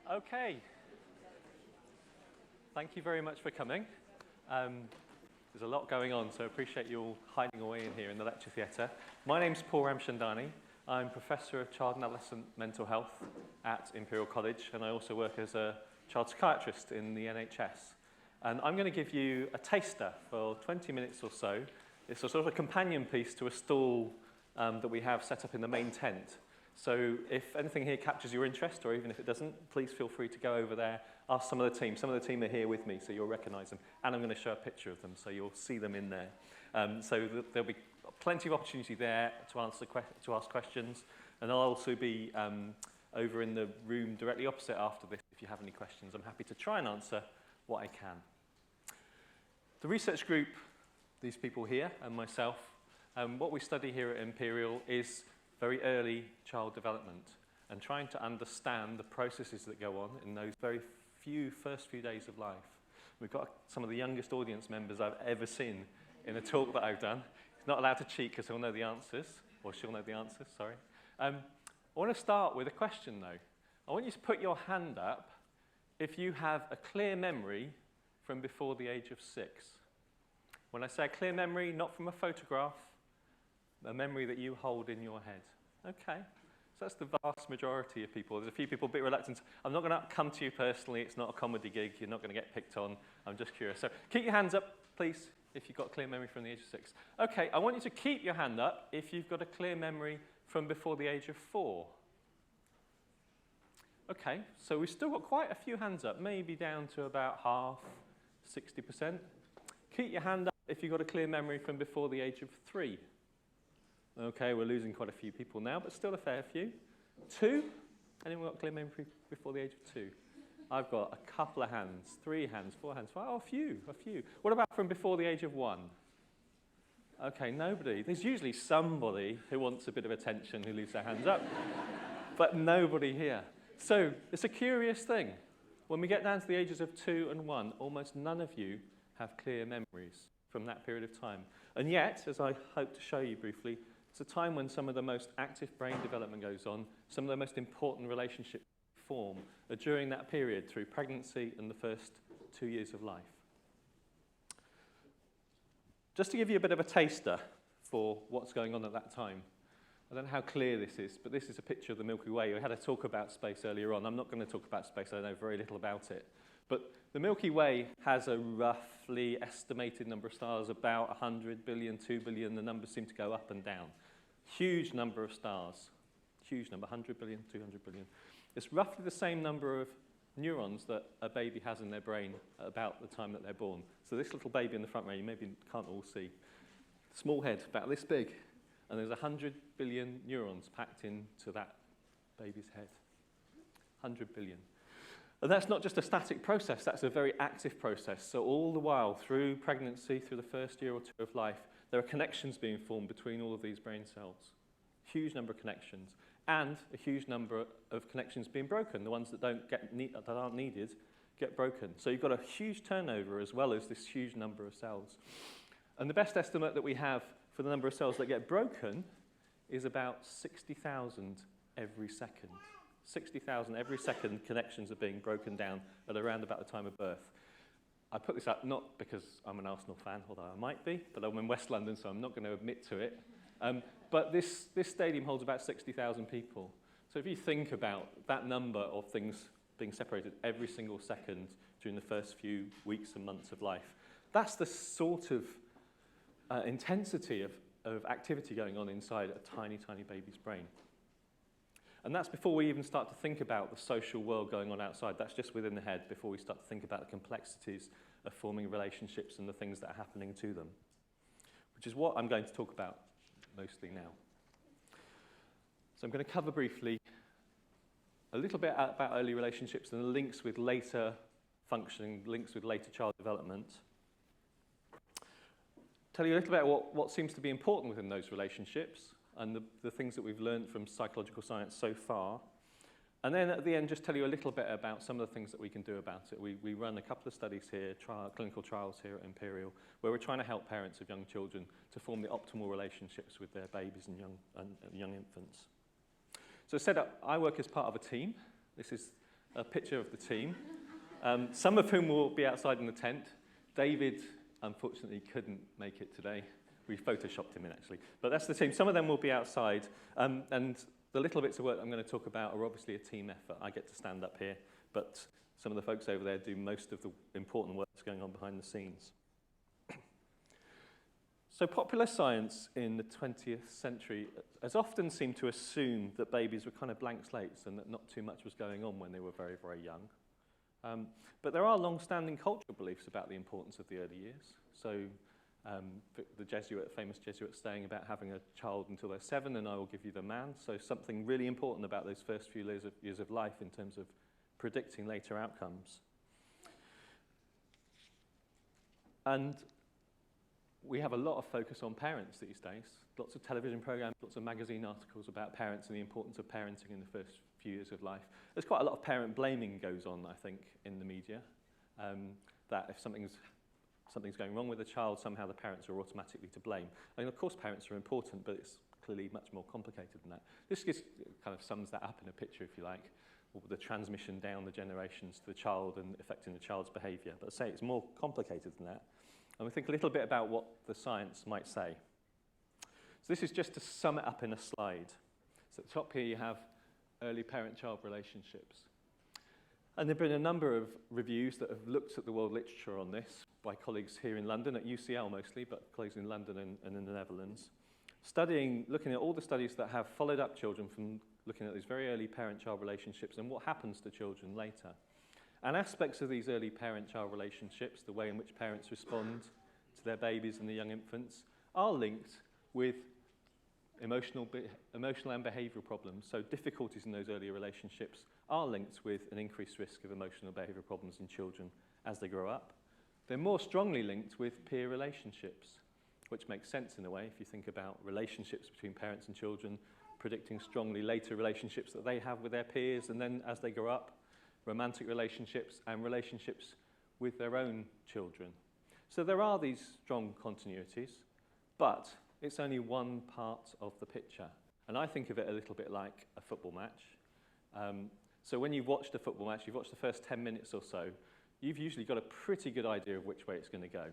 Okay. Thank you very much for coming. There's a lot going on, so I appreciate you all hiding away in here in the lecture theatre. My name's Paul Ramchandani. I'm Professor of Child and Adolescent Mental Health at Imperial College, and I also work as a child psychiatrist in the NHS. And I'm going to give you a taster for 20 minutes or so. It's a sort of a companion piece to a stall that we have set up in the main tent. So if anything here captures your interest, or even if it doesn't, please feel free to go over there, ask some of the team. Some of the team are here with me, so you'll recognise them. And I'm going to show a picture of them, so you'll see them in there. So there'll be plenty of opportunity there to ask questions. And I'll also be over in the room directly opposite after this. If you have any questions, I'm happy to try and answer what I can. The research group, these people here, and myself, what we study here at Imperial is very early child development and trying to understand the processes that go on in those very first few days of life. We've got some of the youngest audience members I've ever seen in a talk that I've done. He's not allowed to cheat because he'll know the answers, or she'll know the answers, sorry. I want to start with a question though. I want you to put your hand up if you have a clear memory from before the age of 6. When I say a clear memory, not from a photograph, a memory that you hold in your head. Okay, so that's the vast majority of people. There's a few people a bit reluctant. I'm not going to come to you personally. It's not a comedy gig. You're not going to get picked on. I'm just curious. So keep your hands up, please, if you've got a clear memory from the age of 6. Okay, I want you to keep your hand up if you've got a clear memory from before the age of 4. Okay, so we've still got quite a few hands up, maybe down to about half, 60%. Keep your hand up if you've got a clear memory from before the age of 3. Okay, we're losing quite a few people now, but still a fair few. 2? Anyone got a clear memory before the age of 2? I've got a couple of hands, 3 hands, 4 hands. Oh, a few. What about from before the age of 1? Okay, nobody. There's usually somebody who wants a bit of attention who leaves their hands up, but nobody here. So it's a curious thing. When we get down to the ages of 2 and 1, almost none of you have clear memories from that period of time. And yet, as I hope to show you briefly, it's a time when some of the most active brain development goes on, some of the most important relationships form are during that period through pregnancy and the first 2 years of life. Just to give you a bit of a taster for what's going on at that time, I don't know how clear this is, but this is a picture of the Milky Way. We had a talk about space earlier on. I'm not going to talk about space. I know very little about it. But the Milky Way has a roughly estimated number of stars, about 100 billion, 2 billion. The numbers seem to go up and down. Huge number of stars. Huge number, 100 billion, 200 billion. It's roughly the same number of neurons that a baby has in their brain at about the time that they're born. So this little baby in the front row, you maybe can't all see. Small head, about this big. And there's 100 billion neurons packed into that baby's head. 100 billion. And that's not just a static process, that's a very active process. So all the while, through pregnancy, through the first year or 2 of life, there are connections being formed between all of these brain cells. Huge number of connections. And a huge number of connections being broken. The ones that aren't needed get broken. So you've got a huge turnover as well as this huge number of cells. And the best estimate that we have for the number of cells that get broken is about 60,000 every second. 60,000 every second connections are being broken down at around about the time of birth. I put this up not because I'm an Arsenal fan, although I might be, but I'm in West London, so I'm not going to admit to it. But this stadium holds about 60,000 people. So if you think about that number of things being separated every single second during the first few weeks and months of life, that's the sort of intensity of activity going on inside a tiny, tiny baby's brain. And that's before we even start to think about the social world going on outside. That's just within the head before we start to think about the complexities of forming relationships and the things that are happening to them, which is what I'm going to talk about mostly now. So I'm going to cover briefly a little bit about early relationships and the links with later functioning, links with later child development. Tell you a little bit about what seems to be important within those relationships and the things that we've learned from psychological science so far. And then at the end, just tell you a little bit about some of the things that we can do about it. We run a couple of studies here, clinical trials here at Imperial, where we're trying to help parents of young children to form the optimal relationships with their babies and young infants. So I work as part of a team. This is a picture of the team, some of whom will be outside in the tent. David, unfortunately, couldn't make it today. We photoshopped him in, actually. But that's the team. Some of them will be outside. And the little bits of work I'm going to talk about are obviously a team effort. I get to stand up here, but some of the folks over there do most of the important work that's going on behind the scenes. So popular science in the 20th century has often seemed to assume that babies were kind of blank slates and that not too much was going on when they were very, very young. But there are long-standing cultural beliefs about the importance of the early years. So the famous Jesuit saying about having a child until they're 7 and I will give you the man. So something really important about those first few years of life in terms of predicting later outcomes. And we have a lot of focus on parents these days. Lots of television programs, lots of magazine articles about parents and the importance of parenting in the first few years of life. There's quite a lot of parent blaming goes on, I think, in the media. That if something's going wrong with a child, somehow the parents are automatically to blame. And of course parents are important, but it's clearly much more complicated than that. This kind of sums that up in a picture, if you like, the transmission down the generations to the child and affecting the child's behaviour. But I say it's more complicated than that. And we think a little bit about what the science might say. So this is just to sum it up in a slide. So at the top here you have early parent-child relationships. And there have been a number of reviews that have looked at the world literature on this by colleagues here in London, at UCL mostly, but colleagues in London and in the Netherlands, looking at all the studies that have followed up children from looking at these very early parent-child relationships and what happens to children later. And aspects of these early parent-child relationships, the way in which parents respond to their babies and the young infants, are linked with emotional and behavioural problems. So difficulties in those early relationships are linked with an increased risk of emotional and behavioural problems in children as they grow up. They're more strongly linked with peer relationships, which makes sense in a way if you think about relationships between parents and children, predicting strongly later relationships that they have with their peers, and then as they grow up, romantic relationships and relationships with their own children. So there are these strong continuities, but it's only one part of the picture. And I think of it a little bit like a football match. So when you've watched a football match, you've watched the first 10 minutes or so, you've usually got a pretty good idea of which way it's going to go.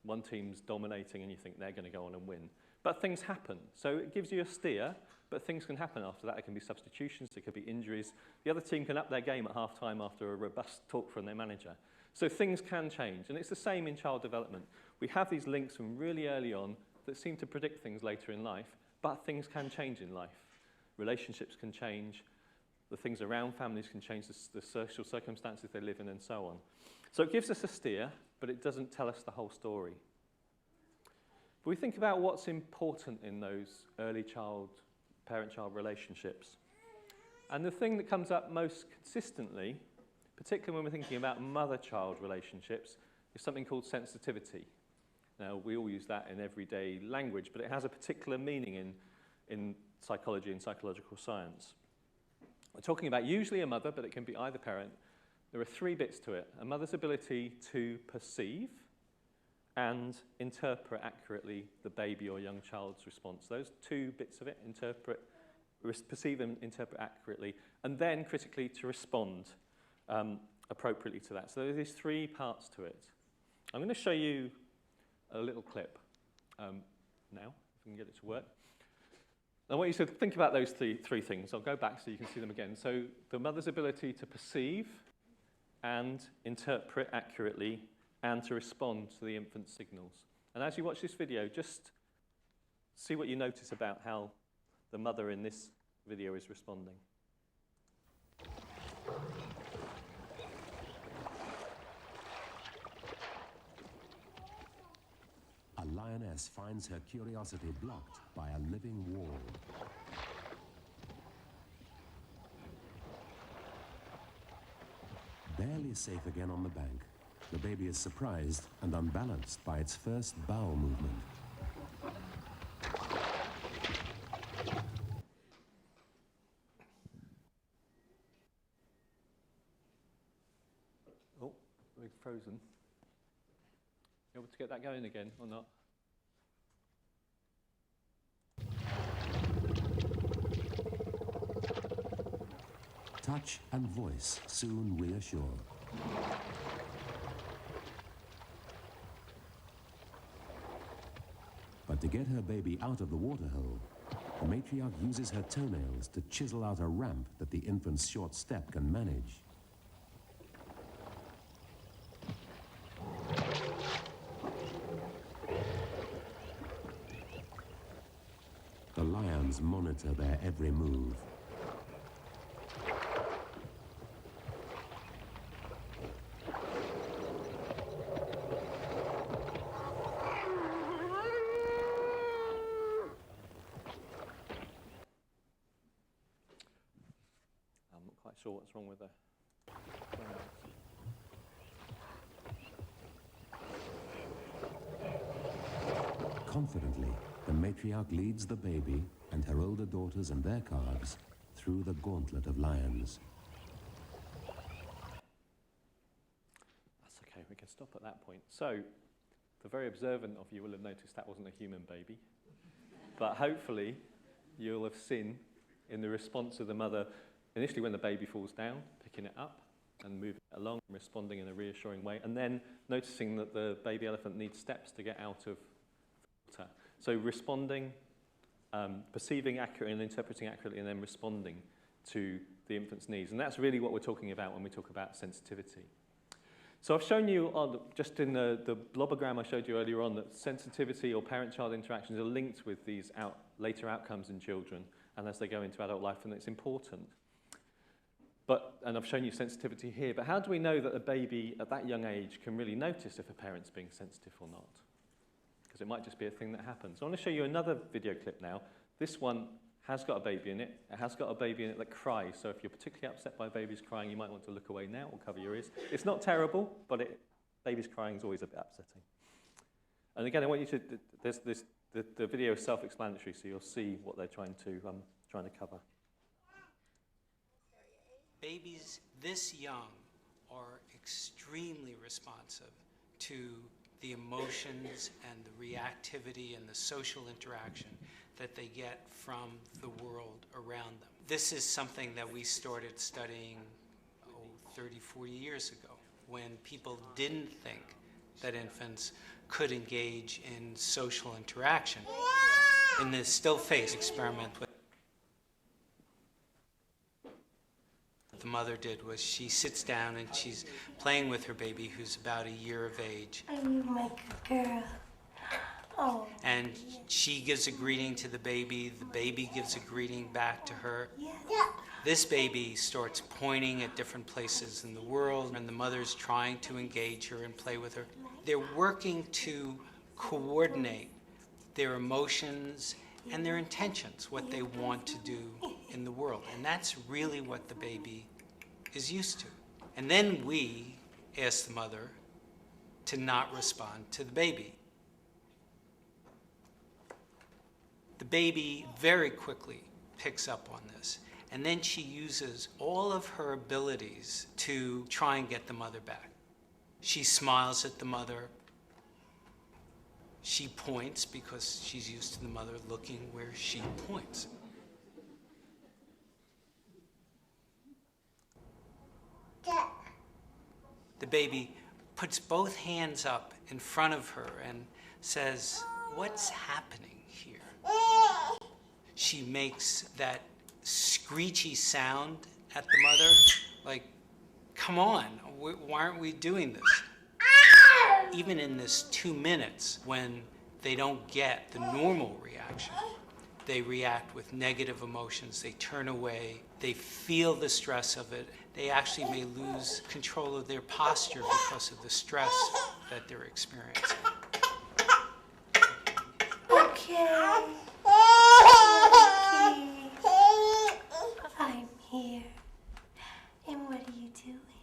One team's dominating and you think they're going to go on and win. But things happen. So it gives you a steer, but things can happen after that. It can be substitutions, it could be injuries. The other team can up their game at half-time after a robust talk from their manager. So things can change, and it's the same in child development. We have these links from really early on that seem to predict things later in life, but things can change in life. Relationships can change, the things around families can change, the social circumstances they live in, and so on. So it gives us a steer, but it doesn't tell us the whole story. But we think about what's important in those early parent-child relationships. And the thing that comes up most consistently, particularly when we're thinking about mother-child relationships, is something called sensitivity. Now, we all use that in everyday language, but it has a particular meaning in psychology and psychological science. We're talking about usually a mother, but it can be either parent. There are 3 bits to it. A mother's ability to perceive and interpret accurately the baby or young child's response. Those 2 bits of it, perceive and interpret accurately, and then critically to respond appropriately to that. So there's these 3 parts to it. I'm going to show you a little clip now, if we can get it to work. I want you to think about those three things. I'll go back so you can see them again. So the mother's ability to perceive and interpret accurately and to respond to the infant's signals. And as you watch this video, just see what you notice about how the mother in this video is responding. A lioness finds her curiosity blocked by a living wall. Barely safe again on the bank, the baby is surprised and unbalanced by its first bowel movement. Oh, we're frozen. You able to get that going again or not? touch and voice soon reassure. But to get her baby out of the waterhole, the matriarch uses her toenails to chisel out a ramp that the infant's short step can manage. The lions monitor their every move. I'm not quite sure what's wrong with the... Confidently, the matriarch leads the baby and her older daughters and their calves through the gauntlet of lions. That's okay, we can stop at that point. So, the very observant of you will have noticed that wasn't a human baby. But hopefully, you'll have seen in the response of the mother, initially when the baby falls down, picking it up and moving it along, responding in a reassuring way, and then noticing that the baby elephant needs steps to get out of the water. So responding, perceiving accurately and interpreting accurately, and then responding to the infant's needs. And that's really what we're talking about when we talk about sensitivity. So I've shown you, just in the blobogram I showed you earlier on, that sensitivity or parent-child interactions are linked with these later outcomes in children and as they go into adult life, and it's important. And I've shown you sensitivity here, but how do we know that a baby at that young age can really notice if a parent's being sensitive or not? Because it might just be a thing that happens. I want to show you another video clip now. This one has got a baby in it. It has got a baby in it that cries, so if you're particularly upset by babies crying, you might want to look away now or cover your ears. It's not terrible, but babies crying is always a bit upsetting. And again, I want you to, the video is self-explanatory, so you'll see what they're trying to cover. Babies this young are extremely responsive to the emotions and the reactivity and the social interaction that they get from the world around them. This is something that we started studying 30, 40 years ago, when people didn't think that infants could engage in social interaction. In the still face experiment, what the mother did was she sits down and she's playing with her baby, who's about a year of age. I'm like a girl. Oh. And she gives a greeting to the baby gives a greeting back to her. Yeah. This baby starts pointing at different places in the world, and the mother's trying to engage her and play with her. They're working to coordinate their emotions and their intentions, what they want to do in the world. And that's really what the baby is used to. And then we ask the mother to not respond to the baby. The baby very quickly picks up on this, and then she uses all of her abilities to try and get the mother back. She smiles at the mother. She points because she's used to the mother looking where she points. The baby puts both hands up in front of her and says, "What's happening here?" She makes that screechy sound at the mother, like, "Come on, why aren't we doing this?" Even in this 2 minutes, when they don't get the normal reaction, they react with negative emotions, they turn away, they feel the stress of it. They actually may lose control of their posture because of the stress that they're experiencing. Okay. I'm here. And what are you doing?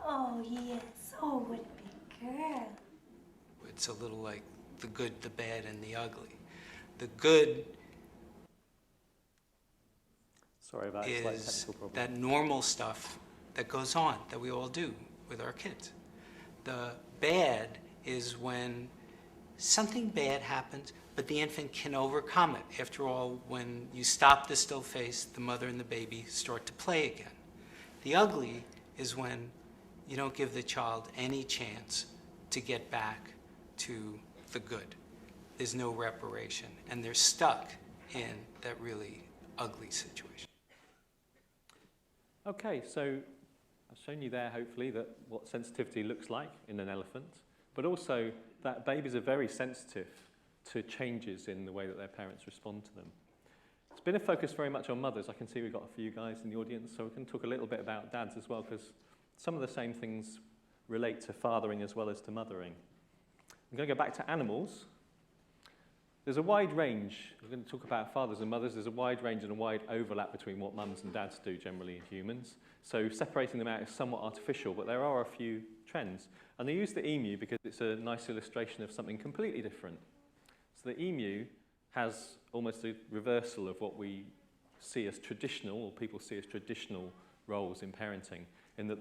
Oh, yes. Oh, what a big girl. It's a little like the good, the bad, and the ugly. The good Sorry about is technical problem. that normal stuff that goes on, that we all do with our kids. The bad is when something bad happens, but the infant can overcome it. After all, when you stop the still face, the mother and the baby start to play again. The ugly is when you don't give the child any chance to get back to the good. There's no reparation, and they're stuck in that really ugly situation. Okay, so I've shown you there, hopefully, that what sensitivity looks like in an elephant, but also that babies are very sensitive to changes in the way that their parents respond to them. It's been a focus very much on mothers. I can see we've got a few guys in the audience, so we can talk a little bit about dads as well, because some of the same things relate to fathering as well as to mothering. I'm going to go back to animals. There's a wide range. We're going to talk about fathers and mothers. There's a wide range and a wide overlap between what mums and dads do generally in humans. So separating them out is somewhat artificial, but there are a few trends. And they use the emu because it's a nice illustration of something completely different. So the emu has almost a reversal of what we see as traditional, or people see as traditional roles in parenting, in that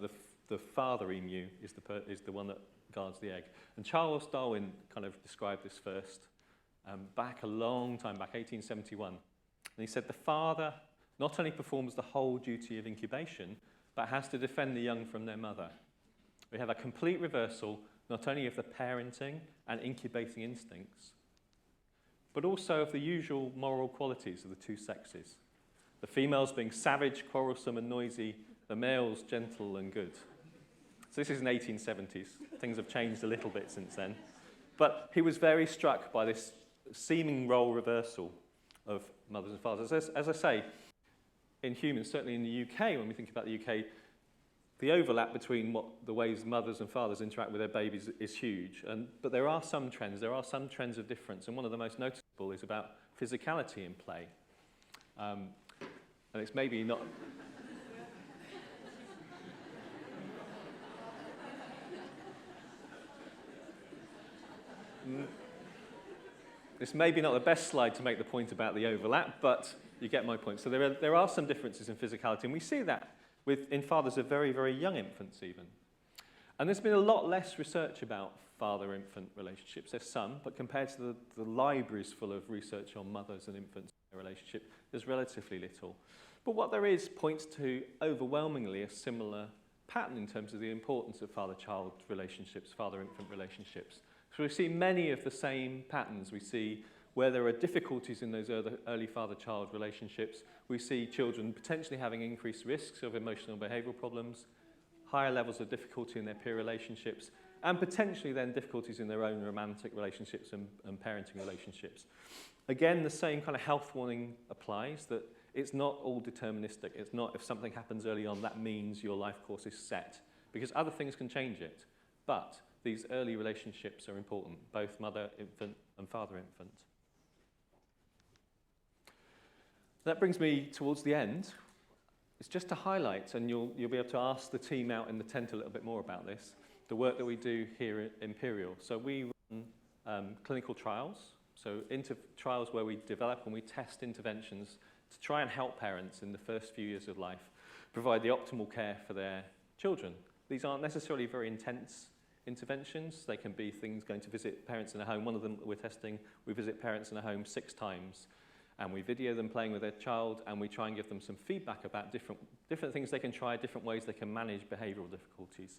the father emu is the one that guards the egg. And Charles Darwin kind of described this first back a long time back, 1871. And he said the father not only performs the whole duty of incubation, but has to defend the young from their mother. We have a complete reversal not only of the parenting and incubating instincts, but also of the usual moral qualities of the two sexes. The females being savage, quarrelsome and noisy, the males gentle and good. So this is in the 1870s. Things have changed a little bit since then. But he was very struck by this seeming role reversal of mothers and fathers. As I say, in humans, certainly in the UK, when we think about the UK, the overlap between the ways mothers and fathers interact with their babies is huge. But there are some trends. There are some trends of difference. And one of the most noticeable is about physicality in play. And it's maybe not... This may be not the best slide to make the point about the overlap, but you get my point. So there are some differences in physicality, and we see that in fathers of very, very young infants even. And there's been a lot less research about father-infant relationships. There's some, but compared to the libraries full of research on mothers and infants and their relationship, there's relatively little. But what there is points to overwhelmingly a similar pattern in terms of the importance of father-child relationships, father-infant relationships. So we see many of the same patterns. We see where there are difficulties in those early father-child relationships. We see children potentially having increased risks of emotional behavioural problems, higher levels of difficulty in their peer relationships, and potentially then difficulties in their own romantic relationships and parenting relationships. Again, the same kind of health warning applies, that it's not all deterministic. It's not if something happens early on, that means your life course is set, because other things can change it. But these early relationships are important, both mother-infant and father-infant. That brings me towards the end. It's just to highlight, and you'll be able to ask the team out in the tent a little bit more about this, the work that we do here at Imperial. So we run clinical trials, so trials where we develop and we test interventions to try and help parents in the first few years of life provide the optimal care for their children. These aren't necessarily very intense interventions. They can be things going to visit parents in a home. One of them that we're testing, we visit parents in a home 6 times, and we video them playing with their child, and we try and give them some feedback about different things they can try, different ways they can manage behavioural difficulties.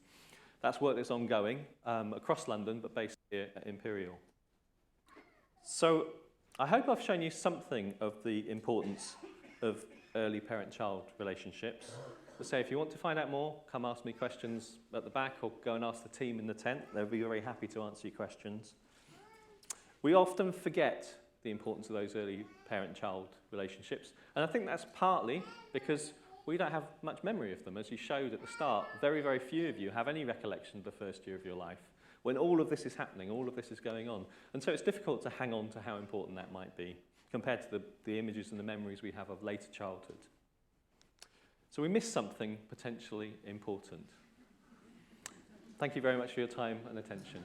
That's work that's ongoing across London, but based here at Imperial. So I hope I've shown you something of the importance of early parent-child relationships. But say, if you want to find out more, come ask me questions at the back or go and ask the team in the tent. They'll be very happy to answer your questions. We often forget the importance of those early parent-child relationships. And I think that's partly because we don't have much memory of them. As you showed at the start, very, very few of you have any recollection of the first year of your life when all of this is happening, all of this is going on. And so it's difficult to hang on to how important that might be compared to the images and the memories we have of later childhood. So we miss something potentially important. Thank you very much for your time and attention.